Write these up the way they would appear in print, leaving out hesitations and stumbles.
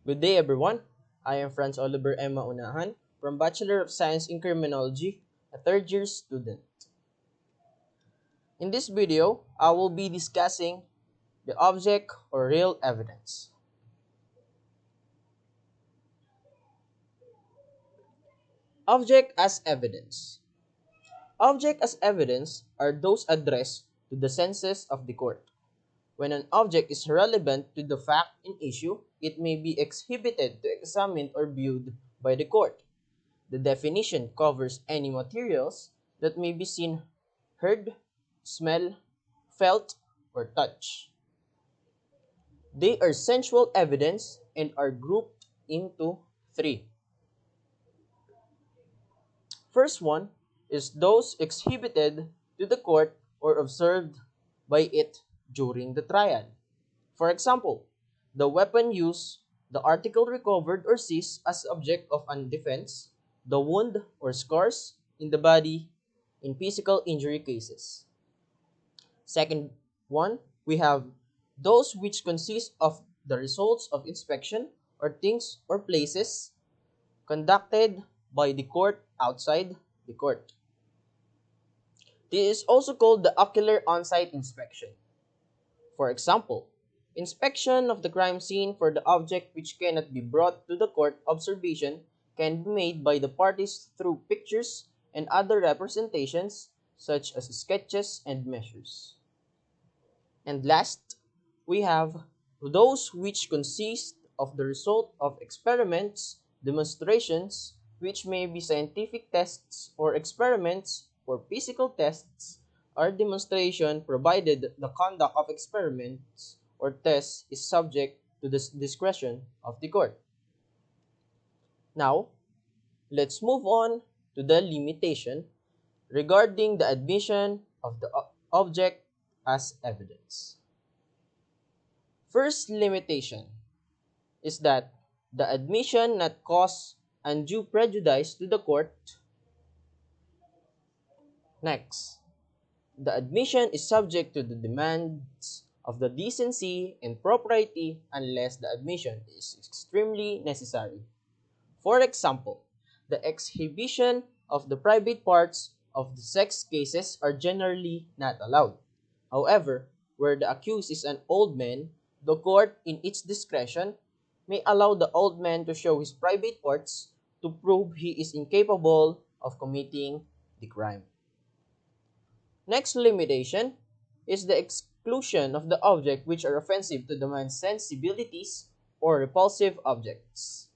Good day, everyone. I am Franz Oliver Emma Unahan from Bachelor of Science in Criminology, a third year student. In this video, I will be discussing the object or real evidence. Object as evidence. Object as evidence are those addressed to the senses of the court. When an object is relevant to the fact in issue, it may be exhibited to examined or viewed by the court. The definition covers any materials that may be seen, heard, smell, felt, or touched. They are sensual evidence and are grouped into three. First one is those exhibited to the court or observed by it during the trial. For example, the weapon used, the article recovered or seized as object of an defense, the wound or scars in the body in physical injury cases. Second one, we have those which consist of the results of inspection or things or places conducted by the court outside the court. This is also called the ocular on-site inspection. For example, inspection of the crime scene for the object which cannot be brought to the court observation can be made by the parties through pictures and other representations such as sketches and measures. And last, we have those which consist of the result of experiments, demonstrations, which may be scientific tests or experiments or physical tests or demonstration provided the conduct of experiments or tests is subject to the discretion of the court. Now, let's move on to the limitation regarding the admission of the object as evidence. First limitation is that the admission not cause undue prejudice to the court. Next, the admission is subject to the demands of the decency and propriety unless the admission is extremely necessary. For example, the exhibition of the private parts of the sex cases are generally not allowed. However, where the accused is an old man, the court, in its discretion, may allow the old man to show his private parts to prove he is incapable of committing the crime. Next limitation is the exclusion of the object which are offensive to the man's sensibilities or repulsive objects.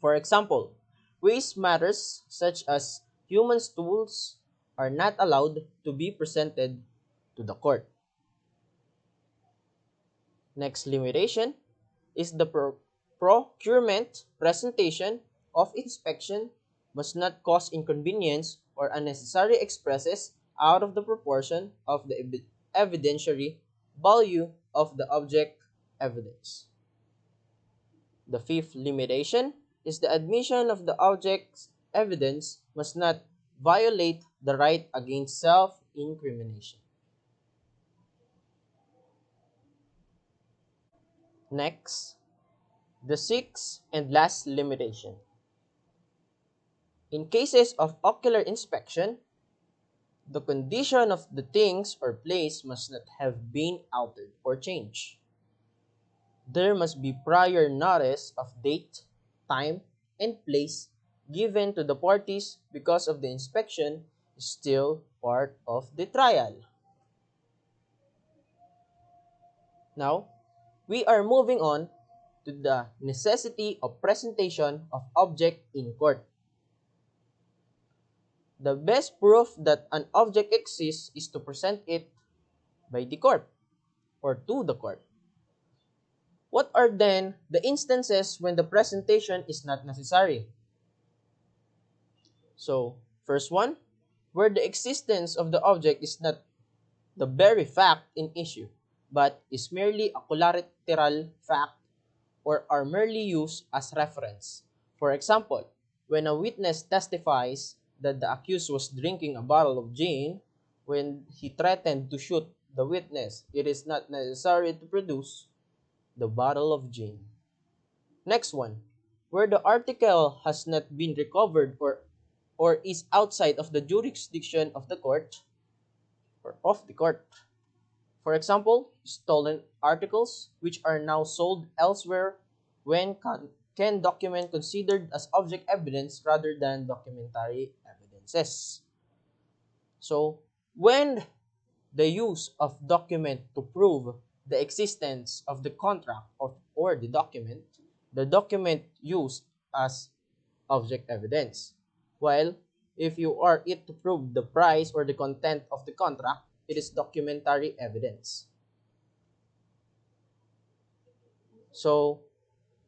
For example, waste matters such as human stools are not allowed to be presented to the court. Next limitation is the procurement, presentation of inspection must not cause inconvenience or unnecessary expresses out of the proportion of the evidentiary value of the object evidence. The fifth limitation is the admission of the object's evidence must not violate the right against self-incrimination. Next, the sixth and last limitation. In cases of ocular inspection, the condition of the things or place must not have been altered or changed. There must be prior notice of date, time, and place given to the parties because of the inspection is still part of the trial. Now, we are moving on to the necessity of presentation of object in court. The best proof that an object exists is to present it by the court or to the court. What are then the instances when the presentation is not necessary? So, first one, where the existence of the object is not the very fact in issue, but is merely a collateral fact or are merely used as reference. For example, when a witness testifies that the accused was drinking a bottle of gin when he threatened to shoot the witness, it is not necessary to produce the bottle of gin. Next one, where the article has not been recovered or is outside of the jurisdiction of the court or of the court. For example, stolen articles which are now sold elsewhere when can document considered as object evidence rather than documentary evidences. So, when the use of document to prove the existence of the contract or the document used as object evidence. While if you are it to prove the price or the content of the contract, it is documentary evidence. So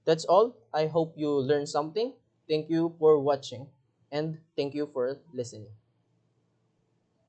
that's all. I hope you learned something. Thank you for watching and thank you for listening.